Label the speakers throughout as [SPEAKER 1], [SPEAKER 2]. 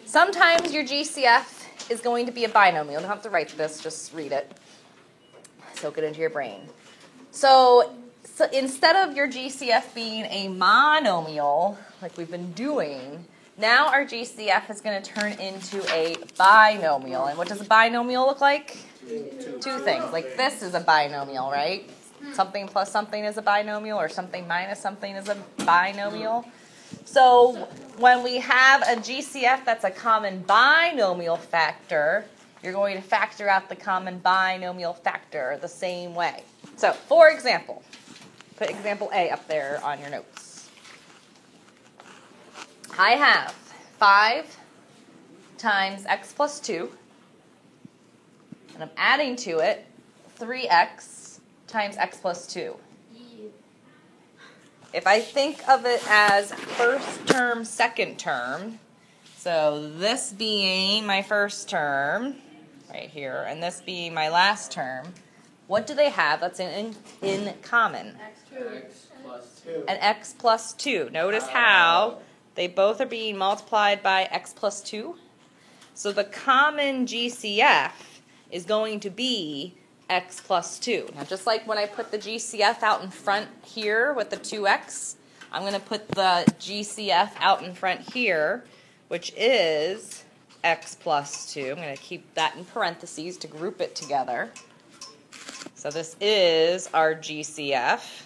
[SPEAKER 1] Sometimes your GCF is going to be a binomial. You don't have to write this, just read it. Soak it into your brain. So instead of your GCF being a monomial, like we've been doing, now our GCF is going to turn into a binomial. And what does a binomial look like? Two things. Like this is a binomial, right? Something plus something is a binomial, or something minus something is a binomial. So when we have a GCF that's a common binomial factor, you're going to factor out the common binomial factor the same way. So, for example, put example A up there on your notes. I have 5 times x plus 2, and I'm adding to it 3x times x plus 2. If I think of it as first term, second term, so this being my first term, right here, and this being my last term, what do they have that's in common?
[SPEAKER 2] X plus 2.
[SPEAKER 1] An x plus 2. Notice how they both are being multiplied by x plus 2. So the common GCF is going to be x plus 2. Now, just like when I put the GCF out in front here with the 2x, I'm going to put the GCF out in front here, which is x plus 2. I'm going to keep that in parentheses to group it together. So this is our GCF.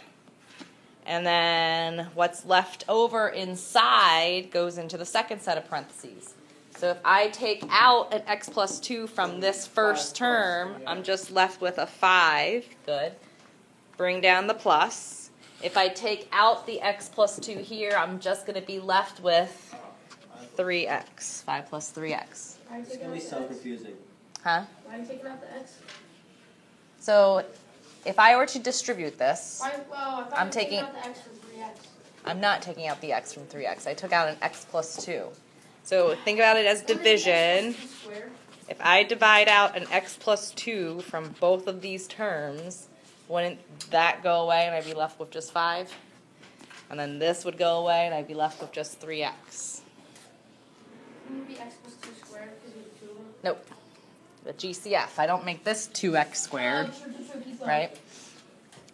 [SPEAKER 1] And then what's left over inside goes into the second set of parentheses. So if I take out an x plus 2 from this first term, I'm just left with a 5. Good. Bring down the plus. If I take out the x plus 2 here, I'm just going to be left with 3x. 5 plus 3x.
[SPEAKER 2] It's going to be so confusing.
[SPEAKER 1] Huh?
[SPEAKER 3] Why are you taking out the x?
[SPEAKER 1] So if I were to distribute this,
[SPEAKER 3] I'm taking out the x from 3x.
[SPEAKER 1] I'm not taking out the x from 3x. I took out an x plus 2. So think about it as division. If I divide out an x plus 2 from both of these terms, wouldn't that go away and I'd be left with just 5? And then this would go away and I'd be left with just 3x.
[SPEAKER 3] Wouldn't it be x plus 2 squared because you have 2 of them?
[SPEAKER 1] Nope. The GCF. I don't make this 2x squared, right?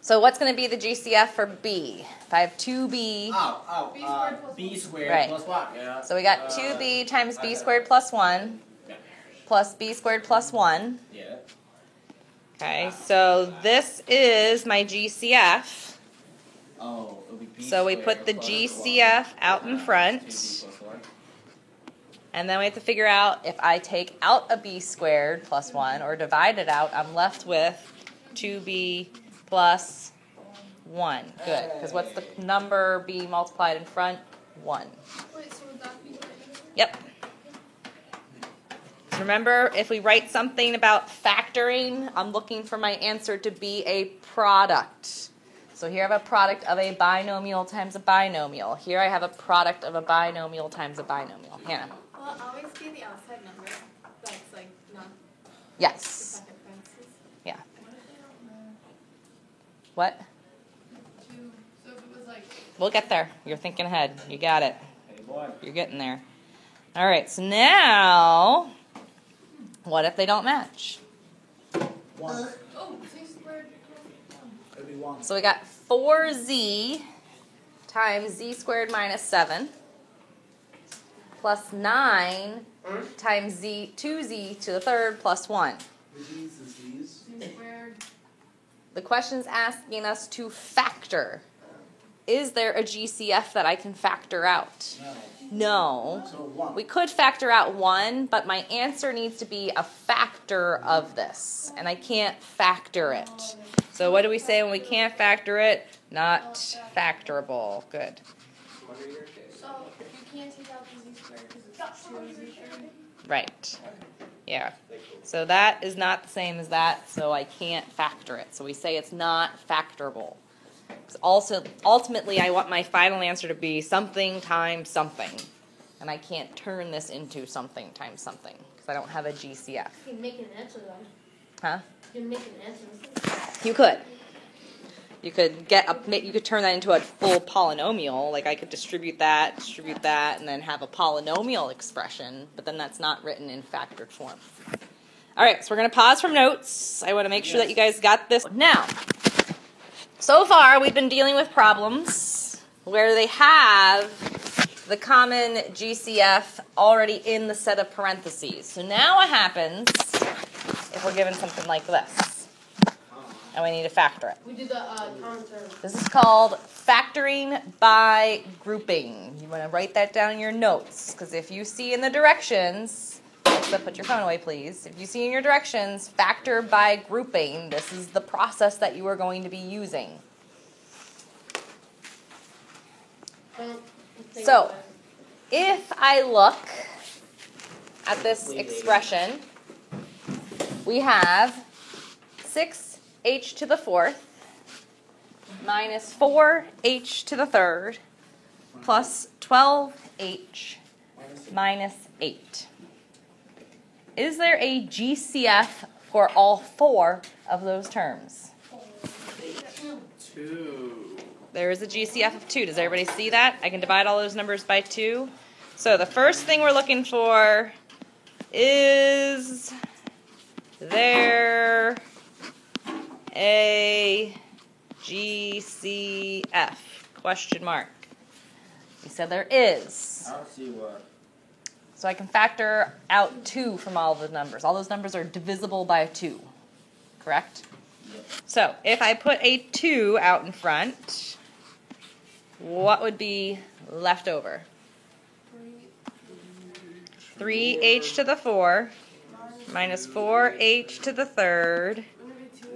[SPEAKER 1] So what's going to be the GCF for B? If I have 2b,
[SPEAKER 2] B squared
[SPEAKER 1] right.
[SPEAKER 2] plus what? Yeah.
[SPEAKER 1] So we got 2b times b squared plus 1 plus b squared plus 1.
[SPEAKER 2] Yeah.
[SPEAKER 1] Okay, so this is my GCF.
[SPEAKER 2] Oh, it'll be B
[SPEAKER 1] So we
[SPEAKER 2] squared
[SPEAKER 1] put the
[SPEAKER 2] plus
[SPEAKER 1] GCF
[SPEAKER 2] 1.
[SPEAKER 1] out in front.
[SPEAKER 2] 2B plus 1.
[SPEAKER 1] And then we have to figure out if I take out a b squared plus 1 or divide it out, I'm left with 2b plus 1. Good, because what's the number b multiplied in front? 1.
[SPEAKER 3] Wait, so would that be
[SPEAKER 1] Yep. So remember, if we write something about factoring, I'm looking for my answer to be a product. So here I have a product of a binomial times a binomial. Here I have a product of a binomial times a binomial. Hannah.
[SPEAKER 4] Will it always be the outside number that's like not the
[SPEAKER 1] Yes.
[SPEAKER 4] second parentheses?
[SPEAKER 1] Yeah. What?
[SPEAKER 4] So if it was like
[SPEAKER 1] We'll get there. You're thinking ahead. You got it.
[SPEAKER 2] Hey, boy.
[SPEAKER 1] You're getting there. All right, so now, what if they don't match?
[SPEAKER 2] 1.
[SPEAKER 4] z squared
[SPEAKER 2] It'll be 1.
[SPEAKER 1] So we got 4z times z squared minus 7 plus 9 times 2z to the third plus 1.
[SPEAKER 4] z squared.
[SPEAKER 1] The question's asking us to factor. Is there a GCF that I can factor out? No.
[SPEAKER 2] So 1.
[SPEAKER 1] We could factor out 1, but my answer needs to be a factor of this, and I can't factor it. So what do we say when we can't factor it? Not factorable. Good.
[SPEAKER 3] So you can't take out the z squared because it's 2z squared?
[SPEAKER 1] Right. Yeah. So that is not the same as that, so I can't factor it. So we say it's not factorable. Also, ultimately, I want my final answer to be something times something. And I can't turn this into something times something because I don't have a GCF.
[SPEAKER 3] You can make an answer though.
[SPEAKER 1] Huh?
[SPEAKER 3] You can make an answer.
[SPEAKER 1] You could. You could you could turn that into a full polynomial. Like I could distribute that, and then have a polynomial expression, but then that's not written in factored form. All right, so we're going to pause from notes. I want to make sure that you guys got this. Now, so far we've been dealing with problems where they have the common GCF already in the set of parentheses. So now what happens if we're given something like this? And we need to factor it.
[SPEAKER 3] We did the common term.
[SPEAKER 1] This is called factoring by grouping. You want to write that down in your notes, because if you see in the directions, so put your phone away please, if you see in your directions, factor by grouping, this is the process that you are going to be using. So, if I look at this expression, we have 6h to the 4th minus 4h to the 3rd plus 12h minus 8. Is there a GCF for all 4 of those terms?
[SPEAKER 2] 2.
[SPEAKER 1] There is a GCF of 2. Does everybody see that? I can divide all those numbers by 2. So the first thing we're looking for is there a GCF? Question mark. You said there is.
[SPEAKER 2] I don't see what.
[SPEAKER 1] So I can factor out 2 from all of those numbers. All those numbers are divisible by 2. Correct?
[SPEAKER 2] Yep.
[SPEAKER 1] So if I put a 2 out in front, what would be left over? 3h to the 4 minus 4h to the 3rd.
[SPEAKER 5] It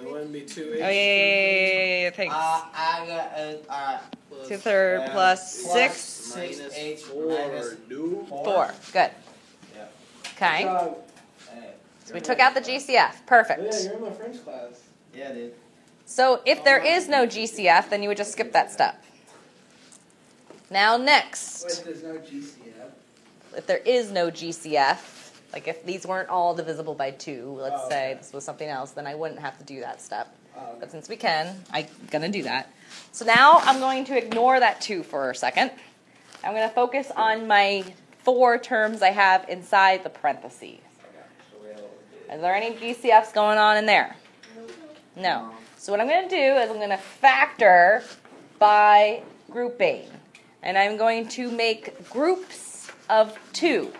[SPEAKER 5] wouldn't be 2h.
[SPEAKER 1] Oh, yeah, thanks.
[SPEAKER 2] I got
[SPEAKER 1] To the 3rd plus 6.
[SPEAKER 2] 6h
[SPEAKER 1] 4. Good.
[SPEAKER 2] Yeah.
[SPEAKER 1] Okay.
[SPEAKER 2] Hey.
[SPEAKER 1] So we took out the GCF. Perfect.
[SPEAKER 5] Yeah, you're in my French class.
[SPEAKER 2] Yeah, dude.
[SPEAKER 1] So if there is no GCF, then you would just skip that step. Now next,
[SPEAKER 5] Wait, there's no GCF?
[SPEAKER 1] if there is no GCF, like if these weren't all divisible by 2, let's
[SPEAKER 5] Oh,
[SPEAKER 1] say
[SPEAKER 5] okay.
[SPEAKER 1] this was something else, then I wouldn't have to do that step.
[SPEAKER 5] Oh, okay.
[SPEAKER 1] But since we can, I'm going to do that. So now I'm going to ignore that 2 for a second. I'm going to focus on my 4 terms I have inside the parentheses. Is there any GCFs going on in there? No. So what I'm going to do is I'm going to factor by grouping. And I'm going to make groups of 2.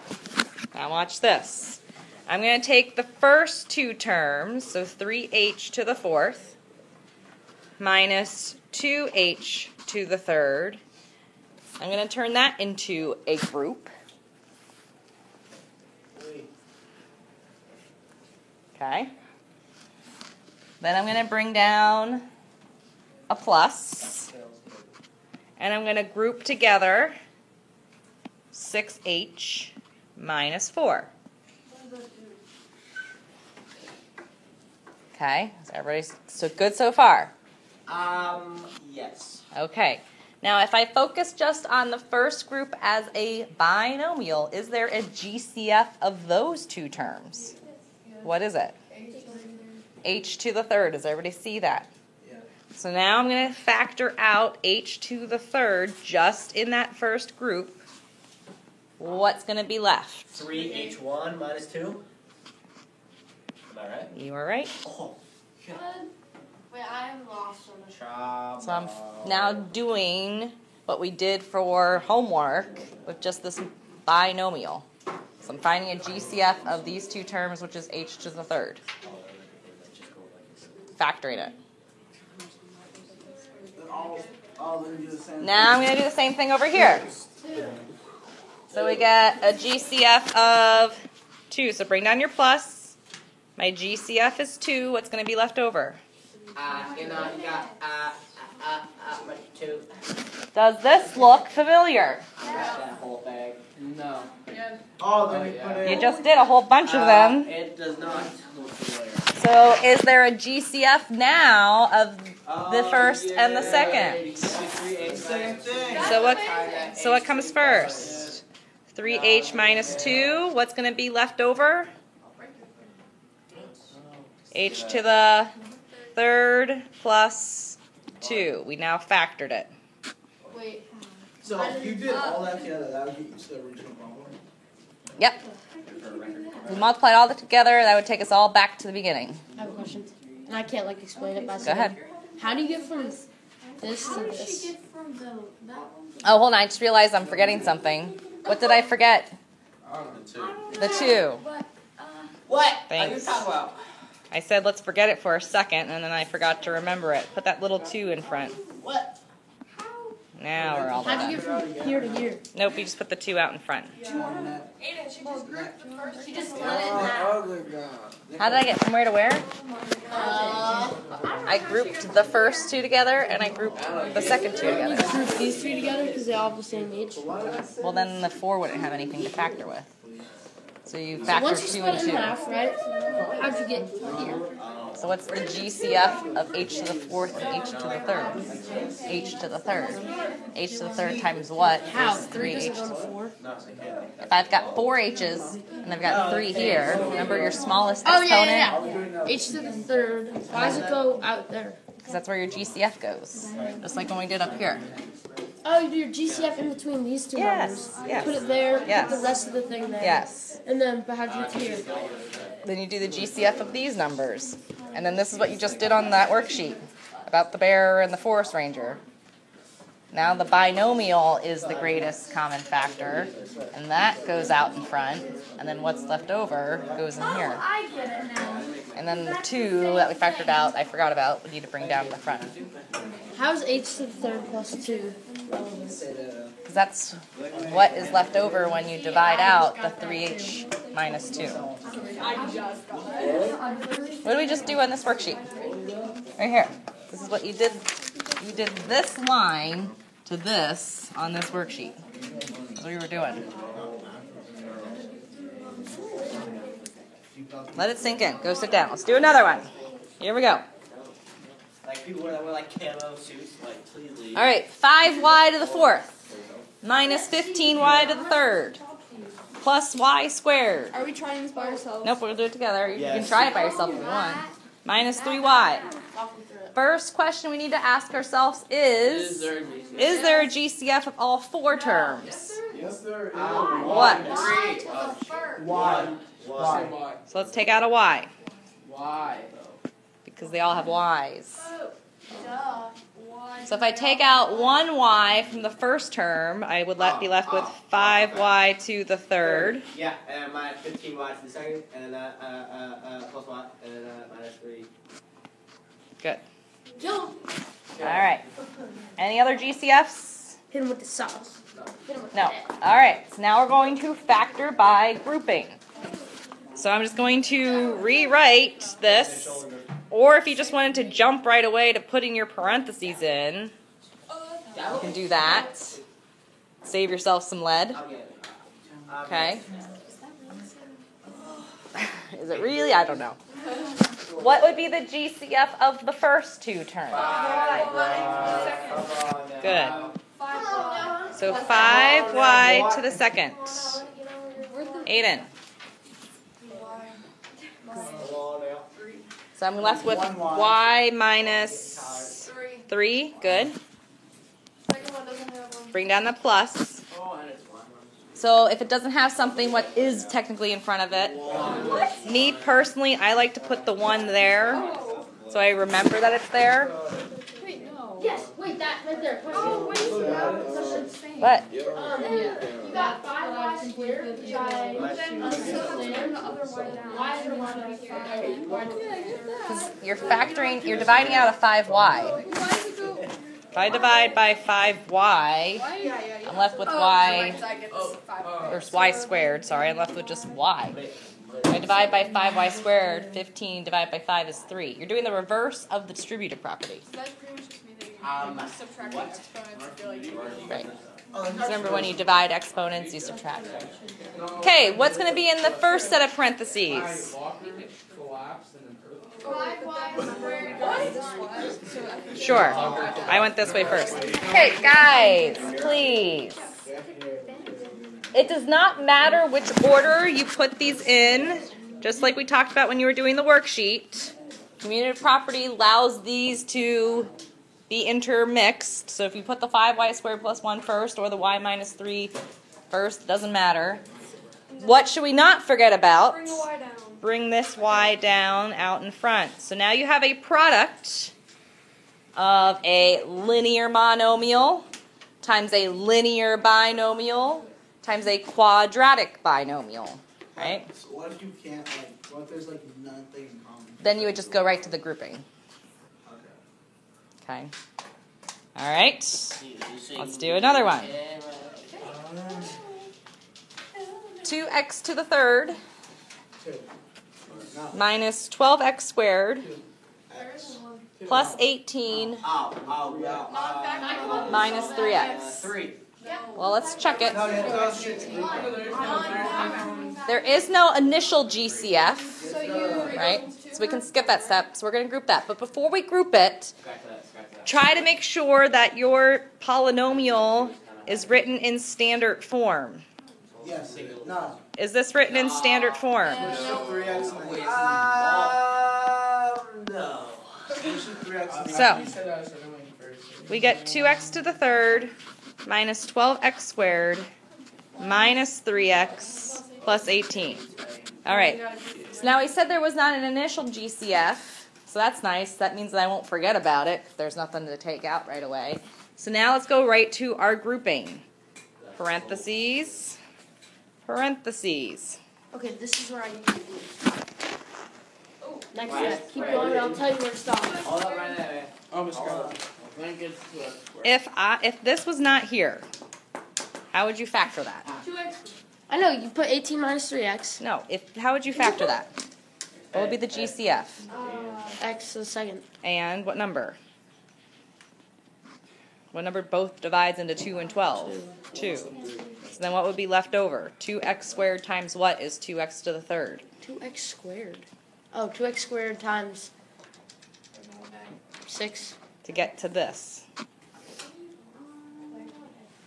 [SPEAKER 1] Now watch this. I'm going to take the first 2 terms, so 3h to the 4th, minus 2h to the 3rd. I'm going to turn that into a group. Okay. Then I'm going to bring down a plus. And I'm going to group together 6h minus 4. Okay, is everybody so good so far?
[SPEAKER 2] Yes.
[SPEAKER 1] Okay. Now, if I focus just on the first group as a binomial, is there a GCF of those 2 terms? What is it? H to the 3rd. Does everybody see that?
[SPEAKER 5] Yeah.
[SPEAKER 1] So now I'm going to factor out h to the 3rd just in that first group. What's going to be left?
[SPEAKER 2] 3h1 minus 2. Am I right?
[SPEAKER 1] You are right.
[SPEAKER 2] Oh.
[SPEAKER 3] Wait, I'm lost on the
[SPEAKER 2] Chop.
[SPEAKER 1] So I'm now doing what we did for homework with just this binomial. So I'm finding a GCF of these 2 terms, which is h to the 3rd. Factoring it.
[SPEAKER 5] Then do the same
[SPEAKER 1] Now I'm going to do the same thing over here. So we get a GCF of 2. So bring down your plus. My GCF is 2. What's going to be left over?
[SPEAKER 2] You got 2.
[SPEAKER 1] Does this look familiar?
[SPEAKER 2] That whole bag. No.
[SPEAKER 5] Then you put in.
[SPEAKER 1] You just did a whole bunch of them.
[SPEAKER 2] It does not look familiar.
[SPEAKER 1] So is there a GCF now of the first and the second?
[SPEAKER 2] Same thing.
[SPEAKER 1] So what comes first? 3h minus 2. What's going to be left over? H to the 3rd plus 2. We now factored it.
[SPEAKER 3] Wait.
[SPEAKER 5] So if you did all that together, that would get you to the original problem.
[SPEAKER 1] Yep. If we multiplied all that together, that would take us all back to the beginning.
[SPEAKER 6] I have a question. And I can't like explain it by
[SPEAKER 1] Go ahead.
[SPEAKER 6] How do you get from this to
[SPEAKER 4] How did
[SPEAKER 6] this?
[SPEAKER 4] she get from that one?
[SPEAKER 1] Oh, hold on. I just realized I'm forgetting something. What did I forget? The 2.
[SPEAKER 4] But,
[SPEAKER 2] What?
[SPEAKER 1] Thanks.
[SPEAKER 2] Are you talking about?
[SPEAKER 1] I said let's forget it for a second, and then I forgot to remember it. Put that little 2 in front.
[SPEAKER 2] What?
[SPEAKER 1] Now we're all
[SPEAKER 6] How do
[SPEAKER 1] done.
[SPEAKER 6] you get from here to here?
[SPEAKER 1] Nope, you just put the 2 out in front.
[SPEAKER 3] Aiden, she just grouped the first.
[SPEAKER 4] she just let it out.
[SPEAKER 1] How did I get from where to where? I grouped the first 2 together, and I grouped the second 2 together.
[SPEAKER 6] Group these 3 together because they all have the same age.
[SPEAKER 1] Well, then the 4 wouldn't have anything to factor with. So you
[SPEAKER 6] So
[SPEAKER 1] factor
[SPEAKER 6] once you
[SPEAKER 1] 2
[SPEAKER 6] split
[SPEAKER 1] and
[SPEAKER 6] it in
[SPEAKER 1] 2.
[SPEAKER 6] half, right? How'd you get here?
[SPEAKER 1] So what's the GCF of h to the 4th and h to the 3rd? H to the 3rd. H to the 3rd times what?
[SPEAKER 6] How?
[SPEAKER 1] Is
[SPEAKER 6] 3
[SPEAKER 1] 3h.
[SPEAKER 6] doesn't go to 4.
[SPEAKER 1] If I've got 4 h's and I've got 3 here, remember your smallest
[SPEAKER 6] Oh,
[SPEAKER 1] exponent?
[SPEAKER 6] yeah. H to the 3rd. Why does it go out there?
[SPEAKER 1] Because that's where your GCF goes. Just like when we did up here.
[SPEAKER 6] Oh, you do your GCF in between these two
[SPEAKER 1] Yes,
[SPEAKER 6] numbers.
[SPEAKER 1] yes.
[SPEAKER 6] Put it there,
[SPEAKER 1] Yes.
[SPEAKER 6] put the rest of the thing there.
[SPEAKER 1] Yes.
[SPEAKER 6] And then, but how'd you get to here?
[SPEAKER 1] Then you do the GCF of these numbers. And then this is what you just did on that worksheet about the bear and the forest ranger. Now the binomial is the greatest common factor, and that goes out in front, and then what's left over goes in here.
[SPEAKER 4] I get it now.
[SPEAKER 1] And then the 2 that we factored out, I forgot about, we need to bring down to the front.
[SPEAKER 6] How's H to the 3rd plus 2?
[SPEAKER 1] Because that's what is left over when you divide out the 3h minus 2. What did we just do on this worksheet? Right here. This is what you did. You did this line to this on this worksheet. That's what we were doing. Let it sink in. Go sit down. Let's do another one. Here we go.
[SPEAKER 2] Like people that wear like camo suits, like please leave.
[SPEAKER 1] All right. 5y to the 4th minus 15y to the 3rd plus y squared.
[SPEAKER 3] Are we trying this by ourselves?
[SPEAKER 1] Nope, we'll do it together. You can
[SPEAKER 2] Yes.
[SPEAKER 1] try it by yourself if you want. Minus 3y.
[SPEAKER 3] Walk me through it.
[SPEAKER 1] First question we need to ask ourselves is there a GCF of all 4 terms?
[SPEAKER 5] Yes, there is.
[SPEAKER 1] What?
[SPEAKER 2] Three.
[SPEAKER 5] Why?
[SPEAKER 1] So let's take out a y,
[SPEAKER 5] Why?
[SPEAKER 1] because they all have y's.
[SPEAKER 3] Duh. Why?
[SPEAKER 1] So if I take out 1y from the first term, I would be left with 5y to the 3rd.
[SPEAKER 2] Yeah, and minus 15y to the second, and then plus y, and then minus 3.
[SPEAKER 1] Good.
[SPEAKER 3] Jump.
[SPEAKER 1] All right. Any other GCFs?
[SPEAKER 6] Hit him with the sauce. Hit him with
[SPEAKER 1] No.
[SPEAKER 6] that.
[SPEAKER 1] All right. So now we're going to factor by grouping. So I'm just going to rewrite this. Or if you just wanted to jump right away to putting your parentheses in, you can do that. Save yourself some lead. Okay. Is it really? I don't know. What would be the GCF of the first 2 terms? Good. So 5y to the second. Aiden. So I'm left with y minus 3. Good.
[SPEAKER 3] Second one doesn't have one.
[SPEAKER 1] Bring down the plus. So if it doesn't have something, what is technically in front of it? Me personally, I like to put the 1 there, so I remember that it's there.
[SPEAKER 3] Wait, no.
[SPEAKER 6] Yes, wait, that right there.
[SPEAKER 3] Oh, wait, so that was insane.
[SPEAKER 1] But
[SPEAKER 6] You got 5y squared by
[SPEAKER 3] The other one down.
[SPEAKER 6] y is divided by 5.
[SPEAKER 1] because you're factoring, you're dividing out a 5y.
[SPEAKER 3] Why does it go?
[SPEAKER 1] If I divide by 5y, I'm left with y, or y squared, sorry, I'm left with just y. If I divide by 5y squared, 15 divided by 5 is 3. You're doing the reverse of the distributive property.
[SPEAKER 3] That's pretty much just mean that you subtract exponents and feel like you
[SPEAKER 1] Right. So remember, when you divide exponents, you subtract. Okay, what's going to be in the first set of parentheses?
[SPEAKER 3] 5y squared goes this way. So I think
[SPEAKER 1] Sure. I went this way first. Okay, guys, please. It does not matter which order you put these in, just like we talked about when you were doing the worksheet. Commutative property allows these to be intermixed. So if you put the 5y squared plus 1 first or the y minus 3 first, doesn't matter. What should we not forget about?
[SPEAKER 3] Bring the Y down.
[SPEAKER 1] Bring this y down out in front. So now you have a product of a linear monomial times a linear binomial times a quadratic binomial, right?
[SPEAKER 5] So what if you can't, like, what if there's, like, nothing in common?
[SPEAKER 1] Then you would just go right to the grouping.
[SPEAKER 5] Okay.
[SPEAKER 1] Okay. All right. Let's do another one. 2x to the third
[SPEAKER 5] 2. No.
[SPEAKER 1] minus 12x squared
[SPEAKER 5] 2.
[SPEAKER 1] plus 18 minus 3x.
[SPEAKER 2] 3.
[SPEAKER 1] Well, let's check it.
[SPEAKER 5] No, it's
[SPEAKER 1] There is no initial GCF,
[SPEAKER 3] So you
[SPEAKER 1] right? So we can skip that step. So we're going to group that. But before we group it, try to make sure that your polynomial is written in standard form.
[SPEAKER 5] Yes. No.
[SPEAKER 1] Is this written in standard form?
[SPEAKER 5] There's 3x in the
[SPEAKER 2] No.
[SPEAKER 5] There's 3x in the
[SPEAKER 1] So we get 2x to the third minus 12x squared minus 3x plus 18. All right. So now we said there was not an initial GCF, so that's nice. That means that I won't forget about it if there's nothing to take out right away. So now let's go right to our grouping. Parentheses, parentheses.
[SPEAKER 6] Okay, this is where I need to be. Next step. Keep going and I'll tell you where to stop.
[SPEAKER 2] Hold up right there.
[SPEAKER 5] Almost got it.
[SPEAKER 1] If this was not here, how would you factor that?
[SPEAKER 3] 2x.
[SPEAKER 6] I know, you put 18 minus 3x.
[SPEAKER 1] No, how would you factor that? What would be the GCF?
[SPEAKER 6] X to the second.
[SPEAKER 1] And what number? What number both divides into 2 and 12? 2. So then what would be left over? 2x squared times what is 2x to the third?
[SPEAKER 6] 2x squared. Oh, 2x squared times 6.
[SPEAKER 1] To get to this.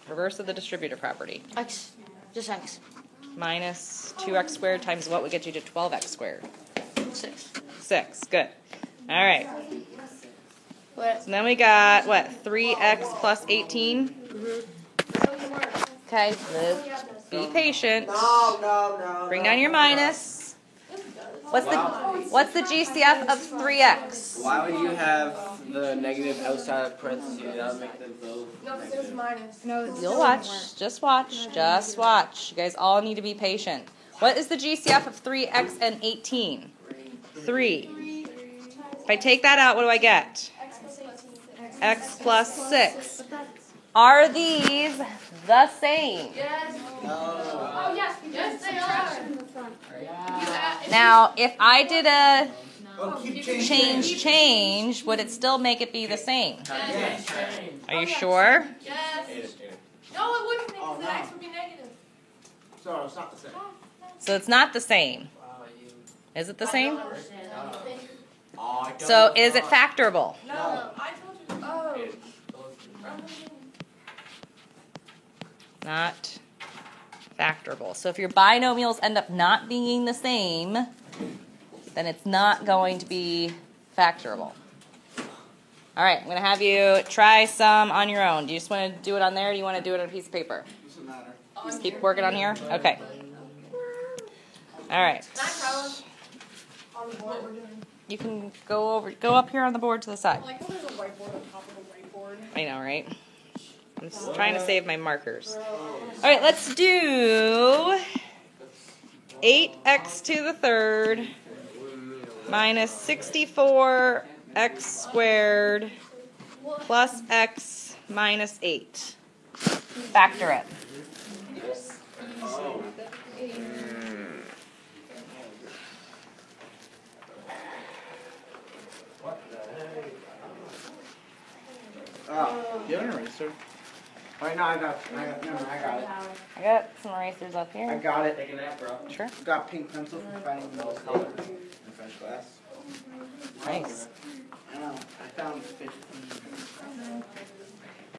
[SPEAKER 1] Reverse of the distributor property.
[SPEAKER 6] X. Just x.
[SPEAKER 1] Minus 2x squared times what would get you to 12x squared?
[SPEAKER 6] 6.
[SPEAKER 1] 6. Good. All right.
[SPEAKER 6] What?
[SPEAKER 1] So then we got, what, 3x plus 18? Okay, Liz, be patient.
[SPEAKER 2] No.
[SPEAKER 1] Bring down your minus. What's the GCF of 3x?
[SPEAKER 2] Why would you have the negative outside of parentheses? That would make them both
[SPEAKER 3] No, it's
[SPEAKER 2] negative.
[SPEAKER 3] minus.
[SPEAKER 1] You'll watch. Just watch. Just watch. You guys all need to be patient. What is the GCF of 3x and 18? 3. If I take that out, what do I get? X plus 6. Are these the same?
[SPEAKER 3] Yes. Oh, yes. Yes, they are.
[SPEAKER 1] Now, if I did a
[SPEAKER 5] Oh, keep changing.
[SPEAKER 1] change, would it still make it be the same?
[SPEAKER 3] Yes.
[SPEAKER 1] Are you sure?
[SPEAKER 3] Yes. No, it wouldn't because the x would be negative.
[SPEAKER 5] So it's not the same.
[SPEAKER 1] So it's not the same. Is it the same?
[SPEAKER 2] Oh,
[SPEAKER 1] So is it factorable?
[SPEAKER 3] No, I told you. Oh.
[SPEAKER 1] Not factorable. So if your binomials end up not being the same, then it's not going to be factorable. All right, I'm going to have you try some on your own. Do you just want to do it on there, or do you want to do it on a piece of paper?
[SPEAKER 5] Doesn't matter.
[SPEAKER 1] Just keep working on here? Okay. All right.
[SPEAKER 3] On the board we're doing.
[SPEAKER 1] You can go up here on the board to the side.
[SPEAKER 3] Like, there's a whiteboard on top of the whiteboard.
[SPEAKER 1] I know, right? I'm just trying to save my markers. All right, let's do 8x to the third minus 64x squared plus x minus 8. Factor it.
[SPEAKER 5] Oh, you have an eraser? Wait, no, I got it.
[SPEAKER 1] I got some erasers up
[SPEAKER 5] I
[SPEAKER 1] here.
[SPEAKER 5] got it.
[SPEAKER 2] Take a nap, bro.
[SPEAKER 1] Sure.
[SPEAKER 5] I got pink pencil for finding those colors in French class.
[SPEAKER 1] Nice.
[SPEAKER 5] I know. I found 15.